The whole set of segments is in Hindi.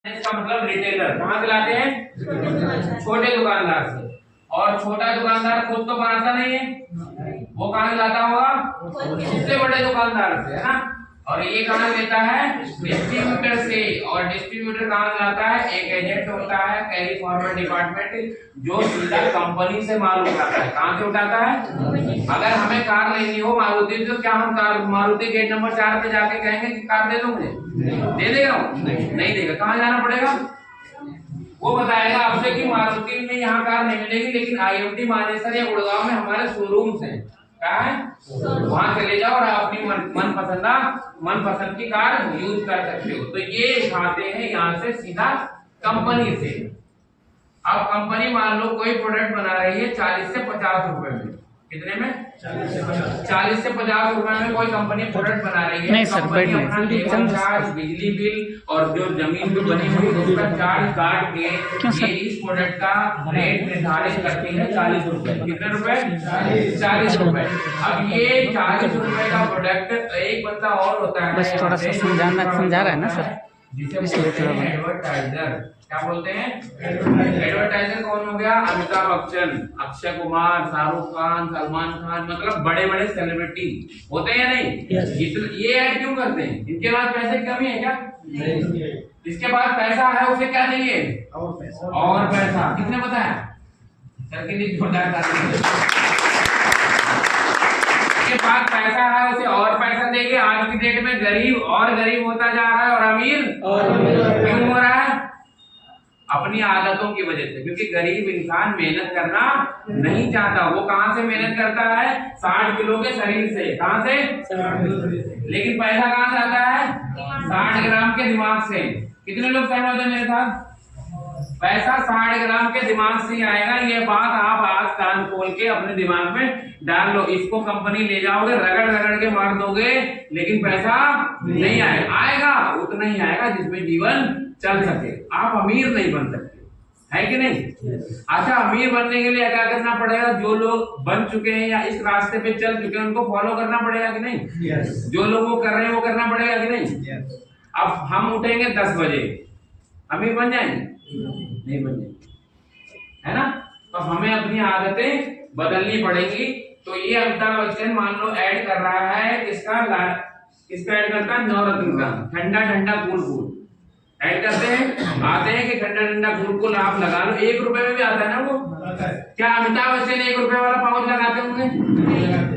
इसका मतलब रिटेलर कहाँ से लाते हैं? छोटे दुकानदार से। और छोटा दुकानदार खुद तो बनाता नहीं है, वो कहाँ से लाता होगा? उससे बड़े दुकानदार से, है ना। और ये कहाँ लेता है? डिस्ट्रीब्यूटर से। और डिस्ट्रीब्यूटर कहाँ से लाता है? एक एजेंट होता है कैरी फॉरवर्ड डिपार्टमेंट, जो सीधा कंपनी से माल उठाता है। कहाँ से उठाता है? अगर हमें कार लेनी हो मारुति, तो क्या हम कार मारुति गेट नंबर 4 पे जाके कहेंगे कि कार दे दो मुझे? दे देगा? नहीं देगा। कहाँ जाना पड़ेगा? वो बताएगा आपसे कि मारुति में यहाँ कार नहीं मिलेगी, लेकिन IMT मानेसर या गुड़गांव में हमारे शोरूम्स हैं। क्या है? वहां चले जाओ और अपनी मनपसंद की कार यूज कर सकते हो। तो ये उठाते हैं यहाँ से सीधा कंपनी से। अब कंपनी मान लो कोई प्रोडक्ट बना रही है 40 से 50 रुपए में। कितने में? 40 से 50 रुपए में कोई कंपनी प्रोडक्ट बना रही है। नहीं सर, कंपनी अपना लेबर चार्ज, बिजली बिल और जो जमीन पे बनी हुई उसका चार्ज काट के ये इस प्रोडक्ट का रेट निर्धारित करती है 40 रुपए। कितने रुपए? 40 रुपए। अब ये 40 रुपए का प्रोडक्ट एक बंदा और होता है, बस थोड़ा सा समझा रहा है ना सर, जिसे बोलते हैं एडवर्टाइजर। क्या बोलते हैं? एडवर्टाइजर कौन हो गया? अमिताभ बच्चन, अक्षय कुमार, शाहरुख खान, सलमान खान, मतलब बड़े बड़े सेलिब्रिटी होते हैं या नहीं? ये ऐड क्यों करते हैं? इनके पास पैसे की कमी है क्या? नहीं। जिसके पास पैसा है उसे क्या चाहिए? और पैसा। कितने पता है? जिसके पास पैसा है उसे और पैसा देंगे। आज की डेट में गरीब और गरीब होता जा रहा है और अमीर क्यों हो रहा है? अपनी आदतों की वजह से। क्योंकि गरीब इंसान मेहनत करना नहीं चाहता। वो कहां से मेहनत करता है? 60 किलो के शरीर से। कहां से? लेकिन पैसा कहां से आता है? 60 ग्राम के दिमाग से। कितने लोग सहमत हैं मेरे साथ? पैसा 60 ग्राम के दिमाग से ही आएगा। ये बात आप आज कान खोल के अपने दिमाग में डाल लो। इसको कंपनी ले जाओगे, रगड़ रगड़ के मार दोगे, लेकिन पैसा नहीं आएगा। आएगा उतना ही आएगा जिसमें जीवन चल सके। आप अमीर नहीं बन सकते, है कि नहीं? अच्छा, अमीर बनने के लिए क्या करना पड़ेगा? जो लोग बन चुके हैं या इस रास्ते पे चल चुके हैं उनको फॉलो करना पड़ेगा कि नहीं? जो लोग वो कर रहे हैं वो करना पड़ेगा कि नहीं? अब हम उठेंगे 10 बजे, अमीर बन जाएंगे? नहीं बन जाएंगे, है ना। तो हमें अपनी आदतें बदलनी पड़ेगी। तो ये अमिताभ बच्चन मान लो ऐड कर रहा है, किसका ऐड करता है? नवरत्न का ठंडा ठंडा कूल कूल ऐड करते हैं। आते हैं कि ठंडा ठंडा कूल कूल आप लगा लो। 1 रुपए में भी आता है ना वो। क्या अमिताभ बच्चन 1 रुपए वाला पाउच लगाते होंगे?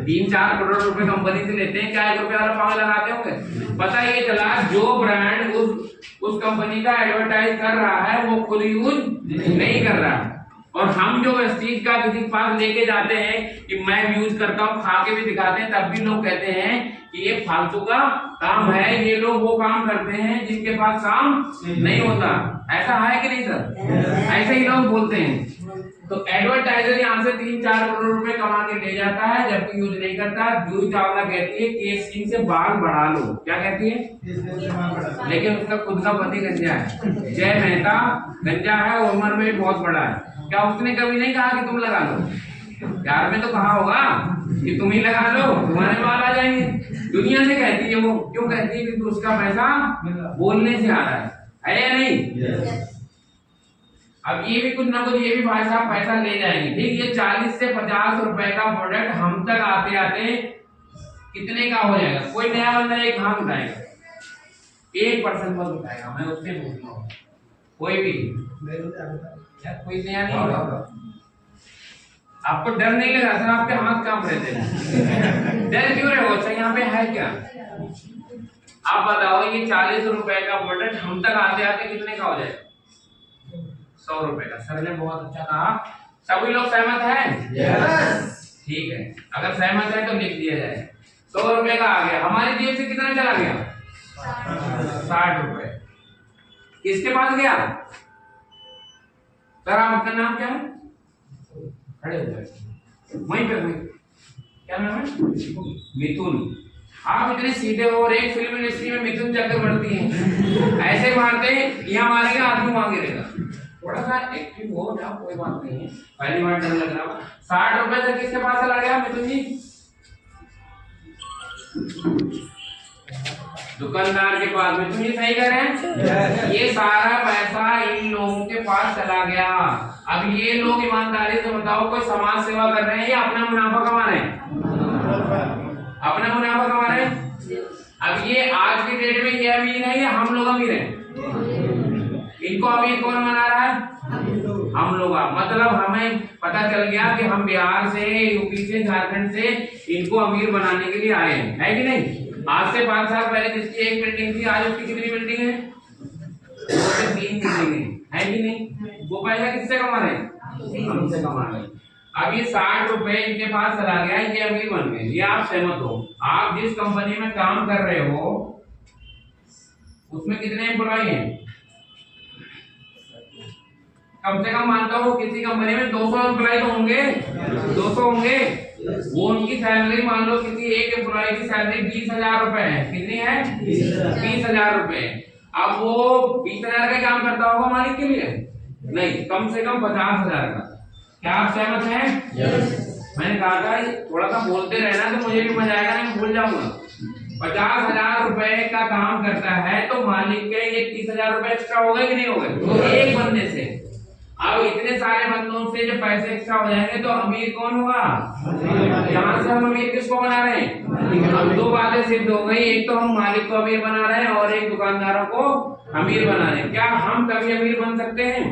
3-4 करोड़ रुपए कंपनी से लेते हैं, क्या 1 रुपए वाला पाउच लगाते होंगे? पता ये चला जो ब्रांड उस कंपनी का एडवर्टाइज कर रहा है वो खुद यूज नहीं कर रहा। और हम जो इस चीज का किसी के पास लेके जाते हैं कि मैं यूज करता हूँ, खा के भी दिखाते हैं, तब भी लोग कहते हैं कि ये फालतू का काम है। ये लोग वो काम करते हैं जिनके पास काम नहीं होता। ऐसा है कि नहीं सर? ऐसे ही लोग बोलते हैं। तो एडवर्टाइजर यहाँ से 3-4 करोड़ रुपए कमा के ले जाता है, जबकि यूज नहीं करता। जूही चावला कहती है केस किंग से बाल बढ़ा लो। क्या कहती है? लेकिन उसका खुद का पति गंजा है। जय मेहता गंजा है, उम्र में भी बहुत बड़ा है। क्या उसने कभी नहीं कहा कि तुम लगा लो? प्यार में तो कहा होगा कि तुम ही लगा लो, तुम्हारे बाल आ जाएंगे। दुनिया से कहती है वो। क्यों कहती है? क्योंकि उसका पैसा बोलने से आ रहा है या नहीं? अब ये भी कुछ ना कुछ ये भी भाई साहब पैसा ले जाएंगे। ठीक, ये 40 से 50 रुपए का प्रोडक्ट हम तक आते आते कितने का हो जाएगा? कोई नया बंदा एक हाथ उठाएगा, 1% बस उठाएगा। मैं उससे पूछ रहा हूँ, कोई भी कोई नया नहीं होगा। आपको डर नहीं लगा सर? आपके हाथ कांप रहे थे। डर क्यों रहे हो? अच्छा, यहाँ पे है क्या? आप बताओ, ये 40 रुपए का प्रोडक्ट हम तक आते आते कितने का हो जाएगा? 100 रुपए का। सर ने बहुत अच्छा कहा। सभी लोग सहमत हैं? यस। ठीक है, अगर सहमत है तो लिख दिया जाए। 100 रुपए का आ गया। हमारी जेब से कितना चला गया? 60 रुपए। किसके पास गया? सर आपका नाम क्या है? खड़े हो जाए वहीं पे। क्या नाम है? मिथुन। आप इतने सीधे हो। और एक फिल्म इंडस्ट्री में मिथुन चक्रवर्ती हैं। ऐसे मारते हैं, यहाँ मारेंगे आदमी वहां गिरेगा। थोड़ा सा एक्टिव हो जाओ, कोई बात नहीं है। पहली बार डर लग रहा हो। 60 रुपए तक किसके पास चला गया मिथुन जी? दुकानदार के पास में। तुम ये सही कर रहे हैं? ये सारा पैसा इन लोगों के पास चला गया। अब ये लोग ईमानदारी से बताओ, कोई समाज सेवा कर रहे हैं या अपना मुनाफा कमा रहे हैं? अपना मुनाफा कमा रहे हैं। अब ये आज की डेट में ये अमीर है या हम लोग अमीर हैं? इनको अमीर कौन बना रहा है? हम लोग। मतलब हमें पता चल गया कि हम बिहार से, यूपी से, झारखंड से इनको अमीर बनाने के लिए आए हैं, है कि नहीं? आज से 5 साल पहले जिसकी एक बिल्डिंग थी, आज उसकी कितनी बिल्डिंग है? 2 से 3 बिल्डिंग है कि नहीं? वो पैसा किससे कमा रहे हैं? हमसे कमा रहे हैं। अब ये 60 रुपए इनके पास चला गया, ये अमीर बन गए। ये आप सहमत हो? आप जिस कंपनी में काम कर रहे हो उसमें कितने एम्प्लॉय हैं? कम से कम मानता हूँ किसी कंपनी में 200 एम्प्लॉय तो होंगे, 200 होंगे। वो उनकी सैलरी मान लो किसी एक एम्प्लॉय की सैलरी 20,000 रुपए है। कितनी है? 20,000 रुपए। अब वो 20,000 का काम करता होगा मालिक के लिए? नहीं, कम से कम 50,000 का। क्या आप सहमत हैं? मैंने कहा था थोड़ा सा बोलते रहना तो मुझे भी मजा आएगा, नहीं भूल जाऊंगा। 50,000 रुपए का काम करता है तो मालिक के ये 30,000 रुपए एक्स्ट्रा हो गए कि नहीं हो गए? तो एक बंदे से। अब इतने सारे बंदों से जब पैसे एक्स्ट्रा हो जाएंगे तो अमीर कौन होगा? यहाँ से हम अमीर किसको बना रहे हैं? अब 2 बातें सिद्ध हो गई। एक तो हम मालिक को अमीर बना रहे हैं और एक दुकानदारों को अमीर बना रहे हैं। क्या हम कभी अमीर बन सकते हैं?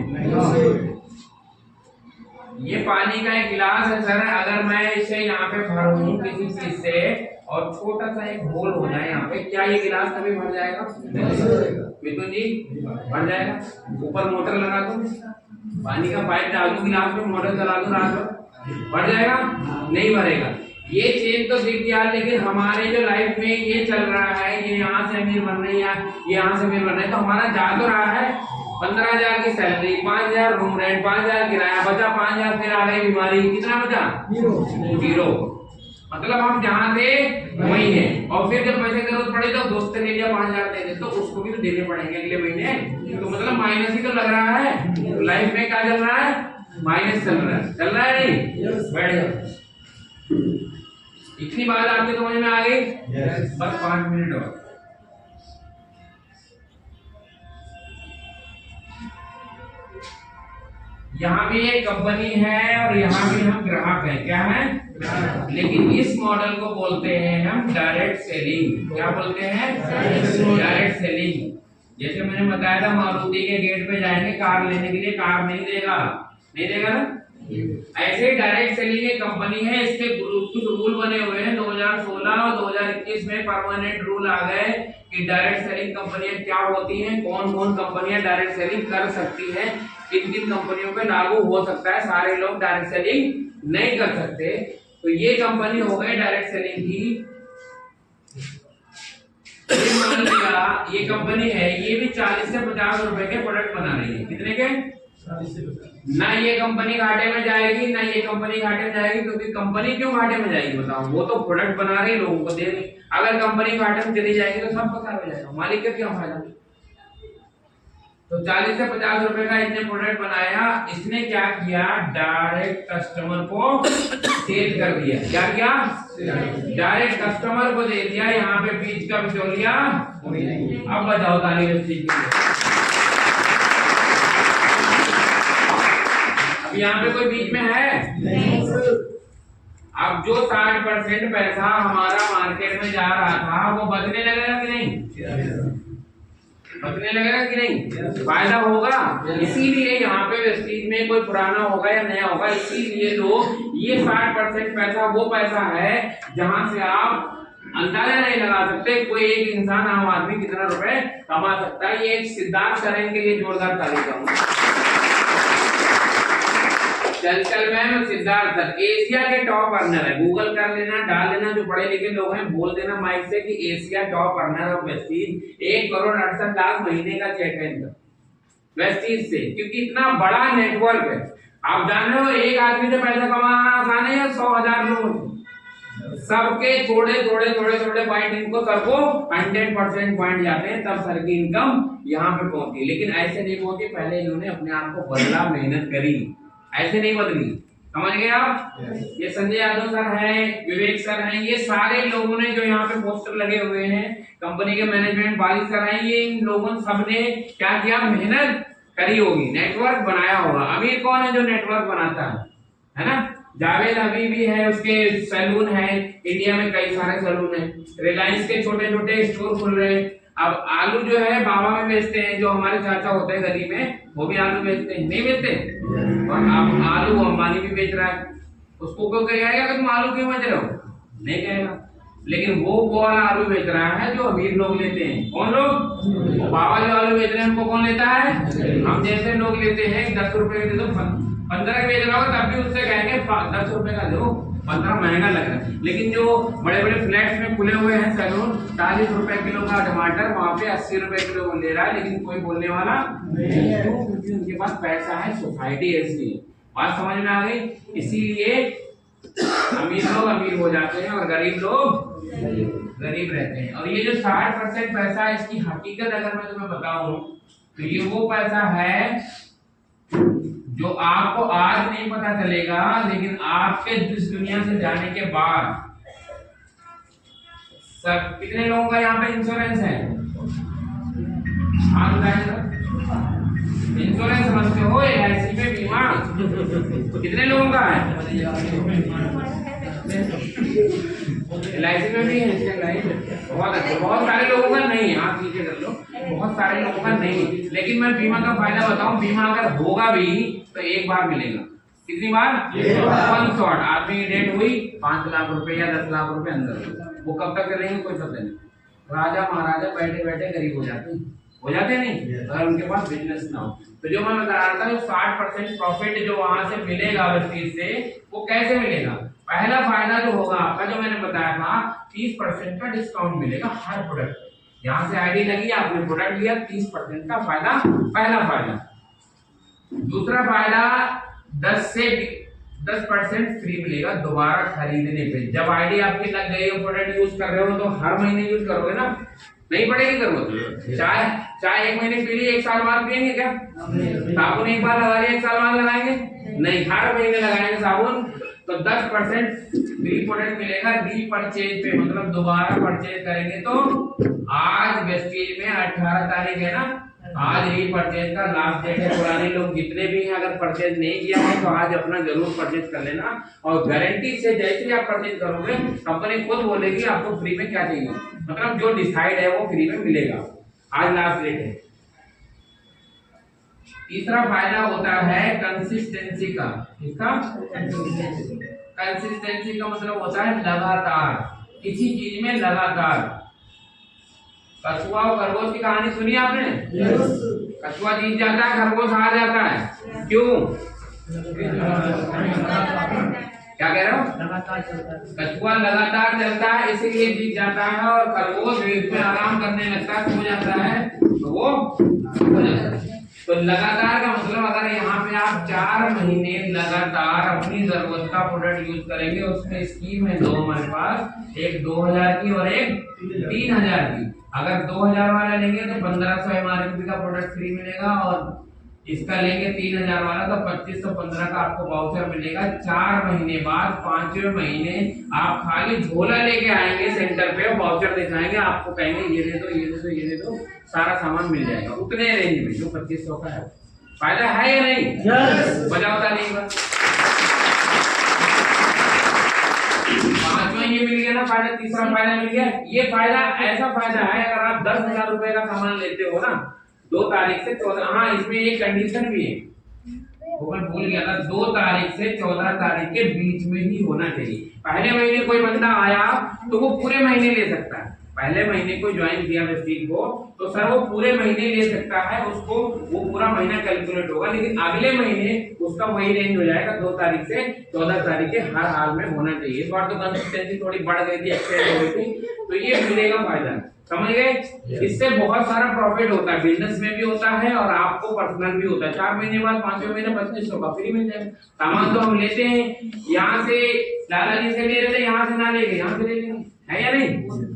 ये पानी का एक गिलास है सर, अगर मैं इसे यहाँ पे भरूं किसी चीज से और छोटा सा एक होल हो जाए यहाँ पे, क्या ये गिलास कभी भर जाएगा? मिथुन जी, भर जाएगा? ऊपर मोटर लगा दूं, पानी का पाइप डाल दूं गिलास में, मोटर चला दूं रात भर, भर जाएगा? नहीं भरेगा। ये चेंज तो दिख गया, लेकिन हमारे जो लाइफ में ये चल रहा है, ये यहाँ से अमीर बन रही है, ये यहाँ से अमीर बन रहे हैं, तो हमारा जा तो रहा है 15,000 की सैलरी, 5,000 रूम रेंट, 5,000 किराया, बचा 5,000, फिर आ गई बीमारी, कितना बचा? 0। मतलब हम जहाँ थे वही है। और फिर जब पैसे की जरूरत पड़े तो दोस्त ने लिया 5,000 दे दे, तो उसको भी तो देने पड़ेंगे अगले महीने। तो मतलब माइनस ही तो लग रहा है। लाइफ में क्या चल रहा है? माइनस चल रहा है। चल रहा है नहीं? बैठ जाओ। इतनी बात आपके समझ में आ गई? बस 5 मिनट और। यहाँ भी एक कंपनी है और यहाँ भी हम ग्राहक हैं। क्या है? लेकिन इस मॉडल को बोलते हैं हम डायरेक्ट सेलिंग। क्या बोलते हैं? Direct selling. जैसे मैंने बताया था, मारुति के गेट पे जाएंगे कार लेने के लिए, कार नहीं देगा, नहीं देगा ना? ऐसे डायरेक्ट सेलिंग एक कंपनी है, इसके कुछ रूल बने हुए हैं। 2016 और 2021 में परमानेंट रूल आ गए कि डायरेक्ट सेलिंग कंपनियां क्या होती हैं, कौन कौन कंपनियां डायरेक्ट सेलिंग कर सकती हैं, किन किन कंपनियों पे लागू हो सकता है। सारे लोग डायरेक्ट सेलिंग नहीं कर सकते। तो ये कंपनी हो गई डायरेक्ट सेलिंग की। ये कंपनी है, ये भी 40 से 50 रुपए के प्रोडक्ट बना रही है। कितने के? 40 से 50। ना ये कंपनी घाटे में जाएगी, ना ये कंपनी घाटे में जाएगी। क्योंकि कंपनी क्यों घाटे में जाएगी बताओ? वो तो प्रोडक्ट बना रही, लोगों को दे रही। अगर कंपनी घाटे में चली जाएगी तो सब पता हो जाएगा, मालिक का क्या फायदा? तो 40 से 50 रुपए का इसने प्रोडक्ट बनाया। इसने क्या किया? डायरेक्ट कस्टमर को सेल कर दिया। क्या किया? डायरेक्ट कस्टमर को दे दिया। यहाँ पे बीच का बिचौलिया। अब बताओ ताली बजती है। अब यहाँ पे कोई बीच में है? अब जो 60% पैसा हमारा मार्केट में जा रहा था वो बचने लगेगा कि नहीं? बचने लगेगा कि नहीं? फायदा होगा। इसीलिए यहाँ पे वेस्टीज में कोई पुराना होगा या नया होगा, इसीलिए लोग ये 60% पैसा वो पैसा है जहां से आप अंदाजा नहीं लगा सकते कोई एक इंसान, आम आदमी कितना रुपए कमा सकता है। ये एक सिद्धार्थ करें के लिए जोरदार ताली दूंगा। जेंटलमैन सिद्धार्थ एशिया के टॉप अर्नर है। गूगल कर लेना, डाल लेना, जो पढ़े लिखे लोग हैं बोल देना माइक से कि Asia top earner of Vestige. 1,68,00,000 महीने का चेक है इनका वेस्टीज से, क्योंकि इतना बड़ा नेटवर्क है। आप जान रहे हो एक आदमी से पैसा कमाना आसान है या 100,000 लोग? सबके थोड़े थोड़े थोड़े थोड़े पॉइंट इनको सबको 100% पॉइंट जाते हैं, तब सर की इनकम यहाँ पे पहुंची। लेकिन ऐसे नहीं पहुंची, पहले इन्होंने अपने आप को बदला, मेहनत करी, ऐसे नहीं बदली। समझ गए आप? ये संजय यादव सर हैं, विवेक सर हैं, ये सारे लोगों ने जो यहाँ पे पोस्टर लगे हुए हैं, कंपनी के मैनेजमेंट वाली सर हैं, ये इन लोगों सबने क्या किया, मेहनत करी होगी, नेटवर्क बनाया होगा। अमीर कौन है जो नेटवर्क बनाता है ना? जावेद हबीबी है, उसके सैलून है, इंडिया में कई सारे सैलून है, रिलायंस के छोटे छोटे स्टोर खुल रहे हैं। अब आलू जो है बाबा में बेचते हैं, जो हमारे चाचा होते हैं गली में, वो भी आलू बेचते हैं, नहीं बेचते? और अब आलू अंबानी भी बेच रहा है, उसको कोई कहेगा कि तुम आलू क्यों बेच रहे हो? नहीं कहेगा। लेकिन वो वाला आलू बेच रहा है जो अमीर लोग लेते हैं। कौन लोग? बाबा जो आलू बेच रहे हैं उनको कौन लेता है? हम जैसे लोग लेते हैं। 10 रुपए दे दो, 15 बेच रहा हो तब भी उससे कहेंगे 10 रुपए का दो, 15 महंगा लग रहा है। लेकिन जो बड़े बड़े फ्लैट्स में खुले हुए हैं सैलून, 40 रुपए किलो का टमाटर वहां पे 80 रुपए किलो को ले रहा है, लेकिन कोई बोलने वाला नहीं, क्योंकि उनके पास पैसा है। सोसाइटी ऐसी है। बात समझ में आ गई? इसीलिए अमीर लोग अमीर हो जाते हैं और गरीब लोग गरीब रहते हैं। और ये जो 60% पैसा है, इसकी हकीकत अगर मैं तुम्हें बताऊं तो ये वो पैसा है जो आपको आज नहीं पता चलेगा, लेकिन आपके इस दुनिया से जाने के बाद सब। कितने लोगों का यहाँ पे इंश्योरेंस है? हाँ बताएं। इंश्योरेंस समझते हो? LIC में बीमा कितने लोगों का है? LIC में भी है, इसके बहुत अच्छा। बहुत सारे लोगों का नहीं है, आप नीचे कर लो, बहुत सारे लोगों का नहीं। लेकिन मैं बीमा का फायदा बताऊं, बीमा अगर होगा भी तो एक बार मिलेगा। कितनी बार? One shot. आदमी की डेट हुई, 5 लाख रुपए या 10 लाख रुपए अंदर, वो कब तक करेंगे कोई पता नहीं। राजा महाराजा बैठे बैठे गरीब हो जाते नहीं, अगर उनके पास बिजनेस ना हो। तो जो मैं बता रहा था, 60% प्रॉफिट जो वहां से मिलेगा वेस्टीज से, वो कैसे मिलेगा? पहला फायदा जो होगा आपका, जो मैंने बताया था, 30% का डिस्काउंट मिलेगा हर प्रोडक्ट। यहाँ से आईडी लगी, आपने प्रोडक्ट लिया, 30% का फायदा, पहला फायदा। दूसरा फायदा 10% फ्री मिलेगा दोबारा खरीदने पे। जब आईडी आपकी लग गई हो, प्रोडक्ट यूज कर रहे हो, तो हर महीने यूज करोगे ना, नहीं पड़ेगी जरूरत। चाय 1 महीने पी ली, 1 साल बाद पियेंगे क्या? साबुन एक बार लगा लिया, 1 साल बाद लगाएंगे नहीं, हर महीने लगाएंगे साबुन। तो 10% फ्री प्रोडक्ट मिलेगा रीपरचेज पे, मतलब दोबारा परचेज करेंगे। तो आज वेस्टीज में 18 तारीख है ना, आज रीपरचेज का लास्ट डेट है। पुराने लोग जितने भी हैं, अगर परचेज नहीं किया है तो आज अपना जरूर परचेज कर लेना। और गारंटी से जैसे ही आप परचेज करोगे, कंपनी खुद बोलेगी आपको फ्री में क्या चाहिए, मतलब जो डिसाइड है वो फ्री में मिलेगा। आज लास्ट डेट है। तीसरा फायदा होता है कंसिस्टेंसी का। किसका? कंसिस्टेंसी का मतलब होता है लगातार, किसी चीज में लगातार। कछुआ और खरगोश की कहानी सुनी आपने? कछुआ जीत जाता है, खरगोश हार जाता है, क्यों? क्या कह रहे हो? कछुआ लगातार चलता है इसीलिए जीत जाता है, और खरगोश रेत में आराम करने लगता है, सो जाता है तो वो हो जाता है। तो लगातार का मतलब, अगर यहाँ पे आप 4 महीने लगातार अपनी जरूरत का प्रोडक्ट यूज करेंगे, उसमें स्कीम है 2 हमारे पास, एक 2000 की और एक 3000 की। अगर 2000 वाला लेंगे तो 1500 MRP का प्रोडक्ट फ्री मिलेगा, और इसका लेंगे 3000 वाला तो 2515 का आपको वाउचर मिलेगा। 4 महीने बाद 5वें महीने आप खाली झोला लेके आएंगे सेंटर पे, वाउचर दिखाएंगे, आपको कहेंगे ये दे दो, ये दे दो, ये दे दो, सारा सामान मिल जाएगा उतने रेंज में जो 2500 का है। फायदा है या नहीं? बजाओ ताली एक बार। 5वां ये मिल गया ना फायदा, तीसरा फायदा मिल गया। ये फायदा ऐसा फायदा है, अगर आप 10,000 रुपए का सामान लेते हो ना, 2 तारीख से 14, हाँ इसमें एक कंडीशन भी है, वो मैं भूल गया था, 2 तारीख से 14 तारीख के बीच में ही होना चाहिए। पहले महीने कोई बंदा आया तो वो पूरे महीने ले सकता है। पहले महीने कोई ज्वाइन किया वेस्टीज को तो सर वो पूरे महीने ले सकता है, उसको वो पूरा महीना कैलकुलेट होगा। लेकिन अगले महीने उसका वही रेंज हो जाएगा, 2 तारीख से 14 तारीख के हर हाल में होना चाहिए। इस बार तो कंसिस्टेंसी थोड़ी बढ़ गई थी, एक्सटेंड हो गई थी, तो ये मिलेगा फायदा। समझ गए? इससे बहुत सारा प्रॉफिट होता है, बिजनेस में भी होता है और आपको पर्सनल भी होता है। 4 महीने बाद 5वें महीने 2500 का फ्री मिल जाएगा। सामान तो हम लेते हैं यहाँ से, लाला जी से ले रहे थे, यहाँ से ना लेके यहाँ से ले लेंगे, है या नहीं?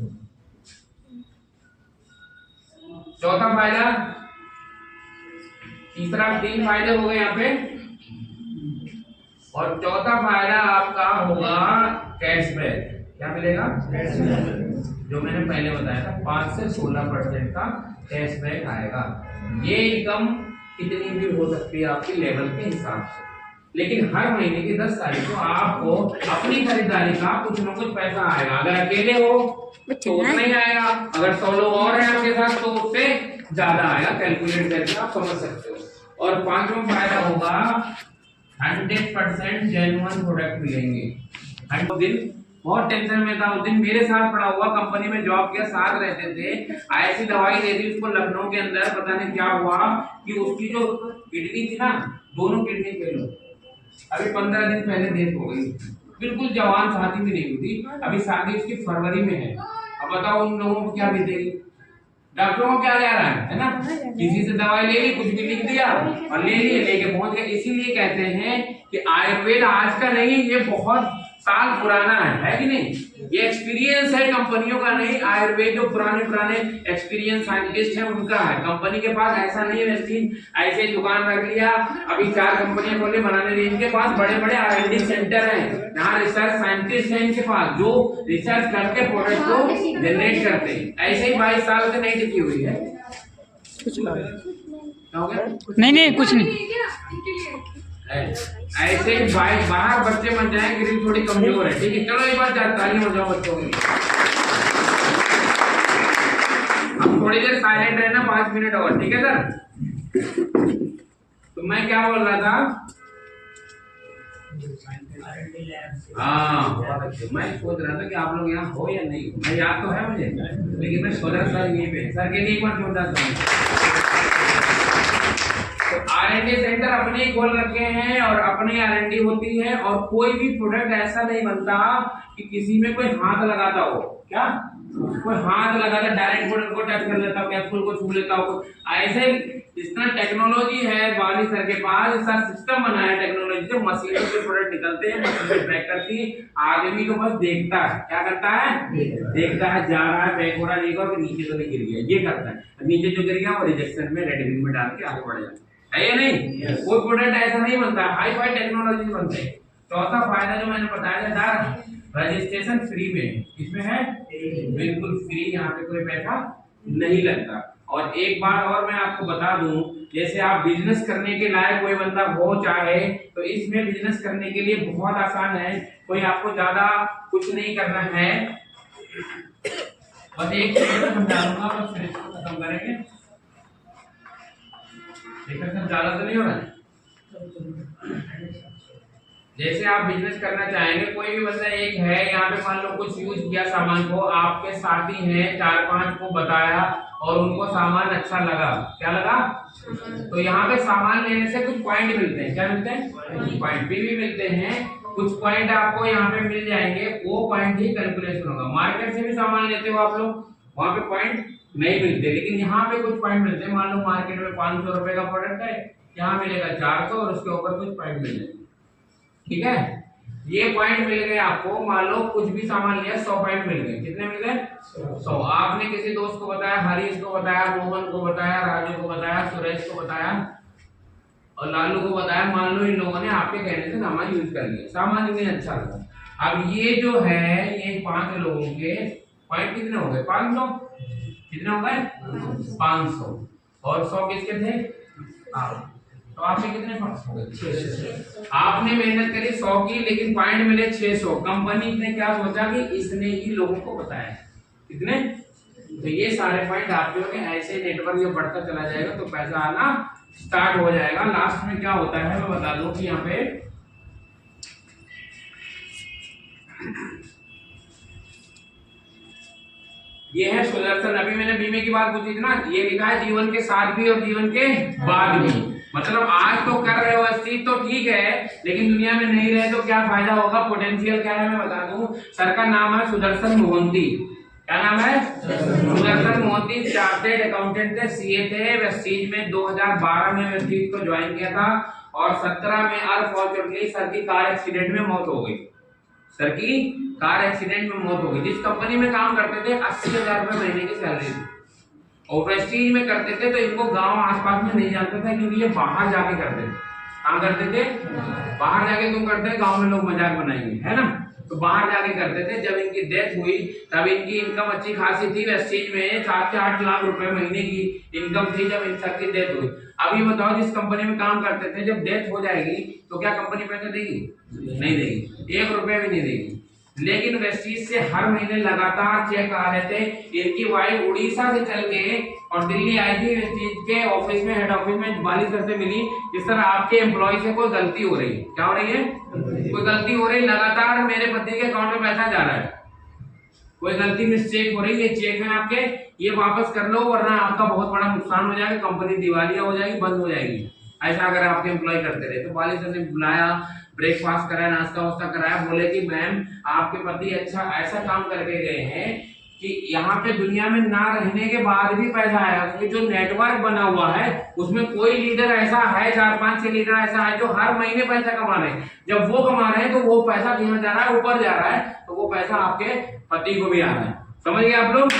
चौथा फायदा, तीसरा 3 फायदे हो गए यहाँ पे, और चौथा फायदा आपका होगा कैशबैक। क्या मिलेगा? जो मैंने पहले बताया था 5 से 16% का कैशबैक आएगा। ये इनकम कितनी भी हो सकती है आपकी लेवल के हिसाब से, लेकिन हर महीने की 10 तारीख को आपको अपनी खरीदारी का कुछ न कुछ पैसा आएगा। अगर अकेले हो तो उतना ही आएगा, अगर 100 लोग और हैं आपके साथ तो उससे ज्यादा आएगा। कैलकुलेट करके आप समझ सकते हो। और पांचवा फायदा होगा 100% जेन्युइन प्रोडक्ट मिलेंगे। उस दिन बहुत टेंशन में था, उस दिन मेरे साथ पड़ा हुआ, कंपनी में जॉब किया, साथ रहते थे, ऐसी दवाई दे दी उसको लखनऊ के अंदर। पता नहीं क्या हुआ कि उसकी जो किडनी थी ना, दोनों किडनी फेल हो। अभी 15 दिन पहले डेथ हो गई। बिल्कुल जवान, शादी भी नहीं हुई थी, अभी शादी उसकी फरवरी में है। अब बताओ उन लोगों को क्या बीतेगी। डॉक्टरों को क्या जा रहा है ना, किसी से दवाई ले ली, कुछ भी लिख दिया और ले लिए, लेके पहुंच गए। इसीलिए कहते हैं कि आयुर्वेद आज का नहीं, ये बहुत साल पुराना है कि नहीं? ये एक्सपीरियंस है कंपनियों का नहीं। आयुर्वेद जो पुराने एक्सपीरियंस साइंटिस्ट हैं उनका है। कंपनी के पास ऐसा नहीं है वैक्सीन ऐसे दुकान रख लिया, अभी 4 कंपनियां खोले बनाने रही। इनके पास बड़े बड़े R&D सेंटर हैं, यहाँ रिसर्च साइंटिस्ट हैं इनके पास, जो रिसर्च करके प्रोडक्ट को जनरेट करते हैं। ऐसे ही 22 साल से नहीं टिकी हुई है। नहीं कुछ नहीं। ऐसे बाहर बच्चे बन जाए, ग्रिल थोड़ी कमजोर है, ठीक है? चलो एक बार ताली हो जाओ बच्चों के लिए। हम थोड़ी देर साइलेंट रहना, 5 मिनट और, ठीक है सर? तो मैं क्या बोल रहा था? हाँ, बहुत अच्छे। मैं सोच रहा था कि आप लोग यहाँ हो या नहीं हो। मैं याद तो है मुझे, लेकिन मैं सोच रहा सर यहीं पे सर के लिए एक बार जोरदार तो R&D सेंटर अपने ही खोल रखे हैं और अपने R&D होती है। और कोई भी प्रोडक्ट ऐसा नहीं बनता कि किसी में कोई हाथ लगाता हो। क्या कोई हाथ लगाता डायरेक्ट प्रोडक्ट को टच कर लेता हो, कैप्सूल को छू लेता हो? ऐसे इतना टेक्नोलॉजी है बाली सर के पास, ऐसा सिस्टम बनाया है टेक्नोलॉजी से, मशीनों से प्रोडक्ट निकलते हैं, मशीन ट्रैक करती है, आदमी तो बस देखता है। क्या करता है? देखता है, जा रहा है, बैक हो रहा है, देखो कि नीचे तो नहीं गिर गया, ये करता है। नीचे जो गिर गया वो रिजेक्शन में रेड बिन में डाल के आगे बढ़ जाता है या नहीं? कोई प्रोडक्ट ऐसा नहीं बनता, हाई फाई टेक्नोलॉजी बनते हैं। चौथा फायदा जो मैंने बताया था, रजिस्ट्रेशन फ्री में। इसमें है बिल्कुल फ्री, यहाँ पे कोई पैसा नहीं लगता। और एक बात और मैं आपको बता दूं, जैसे आप बिजनेस करने के लायक कोई बंदा हो चाहे, तो इसमें बिजनेस करने के लिए बहुत आसान है। कोई आपको ज्यादा कुछ नहीं करना है, बस एक मिनट समझा दूंगा, बस फिर इसको खत्म करेंगे। सब ज्यादा तो नहीं हो रहा है। जैसे आप बिजनेस करना चाहेंगे, कोई भी बंदा एक है, यहाँ पे मान लो कुछ यूज किया सामान को, आपके साथी हैं 4-5 को बताया और उनको सामान अच्छा लगा। क्या लगा? तो यहाँ पे सामान लेने से कुछ पॉइंट मिलते हैं। क्या मिलते हैं? पॉइंट भी मिलते हैं। कुछ पॉइंट आपको यहाँ पे मिल जाएंगे, वो पॉइंट ही कैलकुलेशन होगा। मार्केट से भी सामान लेते हो आप लोग, वहाँ पे पॉइंट नहीं मिलते, लेकिन यहाँ पे कुछ पॉइंट मिलते हैं। मान लो मार्केट में 500 रुपए का प्रोडक्ट है, यहाँ मिलेगा 400 और उसके ऊपर कुछ पॉइंट मिल जाएंगे। ठीक है, ये पॉइंट मिल गए आपको। मान लो कुछ भी सामान लिया, 100 पॉइंट मिल गए। कितने मिल गए? 100। आपने किसी दोस्त को बताया, हरीश को बताया, मोहन को बताया, राजू को बताया, सुरेश को बताया और लालू को बताया। मान लो इन लोगों ने आपके कहने से सामान यूज कर लिया, सामान इन्हें अच्छा लगा। अब ये जो है, ये 5 लोगों के पॉइंट कितने हो गए? 500। कितने हो गए? 500। और 100 किसके थे? आप। तो आपने कितने हो गए? 600। आपने मेहनत करी 100 की, लेकिन पॉइंट मिले 600। कंपनी ने क्या सोचा कि इसने ही लोगों को बताया। कितने? तो ये सारे पॉइंट आपके होंगे। ऐसे नेटवर्क जो बढ़ता चला जाएगा तो पैसा आना स्टार्ट हो जाएगा। लास्ट में क्या होता है मैं बता दूं कि यहाँ पे ये है सुदर्शन। अभी मैंने बीमे की बात पूछी थी ना, ये लिखा है जीवन के साथ भी और जीवन के बाद भी। मतलब आज तो कर रहे हो अस्सी तो ठीक है, लेकिन दुनिया में नहीं रहे तो क्या फायदा होगा? पोटेंशियल क्या है मैं बता दूं। सर का नाम है सुदर्शन मोहंती। क्या नाम है? सुदर्शन मोहंती। चार्टेड अकाउंटेंट थे, सीए थे। वेस्टीज में 2012 में वेस्टीज को ज्वाइन किया था और 17 में अनफॉर्चुनेटली सर की कार एक्सीडेंट में मौत हो गई। सर की कार एक्सीडेंट में मौत हो गई। जिस कंपनी में काम करते थे 80,000 रुपए महीने की सैलरी थी और प्रेस्टीज में करते थे, तो इनको गांव आसपास में नहीं जानते थे क्योंकि ये बाहर जाके करते थे। कहाँ करते थे? बाहर जाके तुम करते थे, गांव में लोग मजाक बनाएंगे, है ना? तो बाहर जाके करते थे। जब इनकी डेथ हुई तब इनकी इनकम अच्छी खासी थी, वेस्टेज में 7 से 8 लाख रुपए महीने की इनकम थी जब इन सबकी डेथ हुई। अभी बताओ, जिस कंपनी में काम करते थे, जब डेथ हो जाएगी तो क्या कंपनी पैसे देगी? नहीं देगी, 1 रुपया भी नहीं देगी। लेकिन वेस्टीज से हर महीने लगातार चेक आ रहे थे। इनकी वाइफ उड़ीसा से चल के और दिल्ली आई थी वेस्टीज के ऑफिस में, हेड ऑफिस में बालिश से मिली। इस तरह आपके एम्प्लॉय से कोई गलती हो रही है, क्या हो रही है? कोई गलती हो रही, लगातार मेरे पति के अकाउंट में पैसा जा रहा है, कोई गलती मिस्टेक हो रही है, चेक है आपके, ये वापस कर लो वरना आपका बहुत बड़ा नुकसान हो जाएगा, कंपनी दिवालिया हो जाएगी, बंद हो जाएगी। ऐसा अगर आपके एम्प्लॉय करते रहे। तो बालिश ने बुलाया, ब्रेकफास्ट कराया, नाश्ता वास्ता कराया, बोले कि मैम आपके पति अच्छा ऐसा काम करके गए हैं कि यहाँ पे दुनिया में ना रहने के बाद भी पैसा आएगा, क्योंकि जो नेटवर्क बना हुआ है उसमें कोई लीडर ऐसा है, 4-5 लीडर ऐसा है जो हर महीने पैसा कमा रहे हैं। जब वो कमा रहे हैं तो वो पैसा कहाँ जा रहा है? ऊपर जा रहा है, तो वो पैसा आपके पति को भी आ रहा है। समझ गए आप लोग?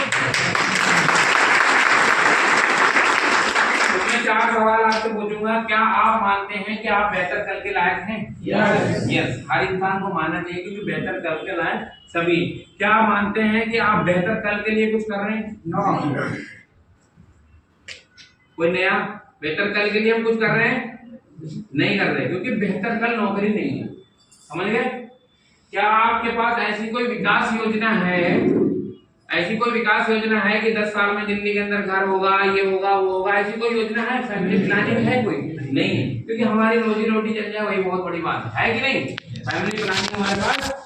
4 सवाल आपसे पूछूंगा। क्या आप मानते हैं कि आप बेहतर कल के लायक हैं? यस। हर इंसान को मानना चाहिए क्योंकि बेहतर कल के लायक सभी। क्या मानते हैं कि आप बेहतर कल के लिए कुछ कर रहे हैं? नो। कोई नया बेहतर कल के लिए हम कुछ कर रहे हैं? नहीं कर रहे, क्योंकि बेहतर कल नौकरी नहीं है। समझ गए? क्या आपके पास ऐसी कोई विकास योजना है? ऐसी कोई विकास योजना है कि 10 साल में दिल्ली के अंदर घर होगा, ये होगा, वो होगा? ऐसी कोई योजना है? फैमिली प्लानिंग है कोई? नहीं है, क्योंकि हमारी रोजी रोटी चल जाए वही बहुत बड़ी बात है कि नहीं? फैमिली प्लानिंग हमारे पास